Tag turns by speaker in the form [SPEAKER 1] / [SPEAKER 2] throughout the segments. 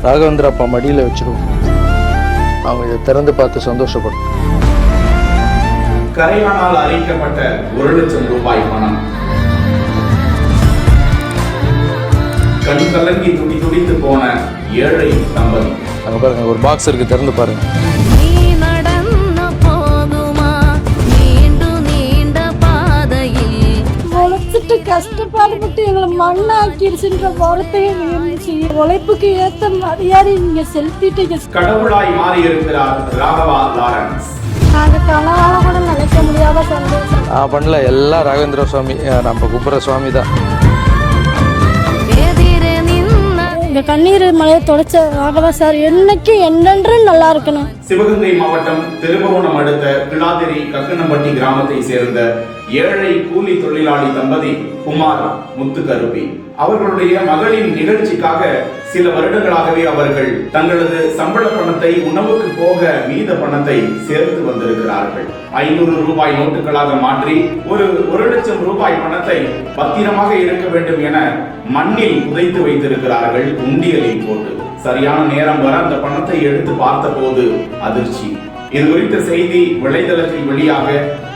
[SPEAKER 1] ராகவேந்திர அப்பா மடியில் வச்சிருவோம். அவங்க இதை திறந்து பார்த்து சந்தோஷப்படும்.
[SPEAKER 2] கரையானால் அரிக்கப்பட்ட 1,00,000 ரூபாய் பணம். கண் கலங்கி துடித்து போன ஏழை தம்பதி.
[SPEAKER 1] அங்கே பாருங்க, ஒரு பாக்ஸ் இருக்கு, திறந்து பாருங்க.
[SPEAKER 3] கஷ்டப்பாடுபட்டு எங்களை மண்ணாக்கிருச்சுன்ற வார்த்தையும் இருந்துச்சு. உழைப்புக்கு ஏத்த மரியாதை நீங்க செலுத்திட்டீங்க.
[SPEAKER 2] கடவுளாய் மாறி இருக்கிறார் ராகவா லாரன்ஸ்.
[SPEAKER 3] நாங்க கனவால கூட நினைக்க முடியாத சந்தோஷம்.
[SPEAKER 1] பண்ணல, எல்லாம் ராகவேந்திர சுவாமி, நம்ம கும்புற சுவாமி தான்.
[SPEAKER 3] இந்த கண்ணீர் மலையை தொடச்ச ராகவா சார் என்னைக்கு என்னென்றும் நல்லா இருக்கணும்.
[SPEAKER 2] சிவகங்கை மாவட்டம் திருபுவனம் அடுத்த கிளாதிரி கக்கனம்பட்டி கிராமத்தை சேர்ந்த ஏழை கூலி தொழிலாளி தம்பதி குமாரா முத்துக்கருப்பி அவர்களுடைய மகளின் நிகழ்ச்சிக்காக சில வருடங்களாகவே அவர்கள் தங்களது சம்பள பணத்தை உணவுக்கு போக மீத பணத்தை சேர்த்து வந்திருக்கிறார்கள். 500 ரூபாய் நோட்டுகளாக மாற்றி ஒரு 1,00,000 ரூபாய் பணத்தை பத்திரமாக இருக்க வேண்டும் என மண்ணில் புதைத்து வைத்திருக்கிறார்கள், உண்டியலில் போட்டு. சரியான நேரம் வர அந்த பணத்தை எடுத்து பார்த்த போது அதிர்ச்சி. இது குறித்த செய்தி வலைதளத்தில் வெளியாக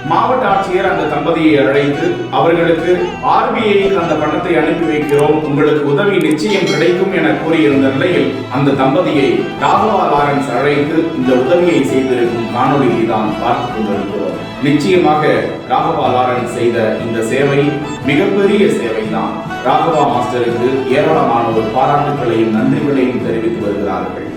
[SPEAKER 2] மாவட்ட ஆட்சியர் அந்த தம்பதியை அழைத்து அவர்களுக்கு RBIக்கு அந்த பணத்தை அனுப்பி வைக்கிறோம், உங்களுக்கு உதவி நிச்சயம் கிடைக்கும் என கூறியிருந்த நிலையில் அந்த தம்பதியை ராகவா லாரன்ஸ் அழைத்து இந்த உதவியை செய்திருக்கும் காணொலியை தான் பார்த்து கொண்டிருக்கிறோம். நிச்சயமாக ராகவா லாரன்ஸ் செய்த இந்த சேவை மிகப்பெரிய சேவைதான். ராகவா மாஸ்டருக்கு ஏராளமானோர் பாராட்டுகளையும் நன்றிகளையும் தெரிவித்து வருகிறார்கள்.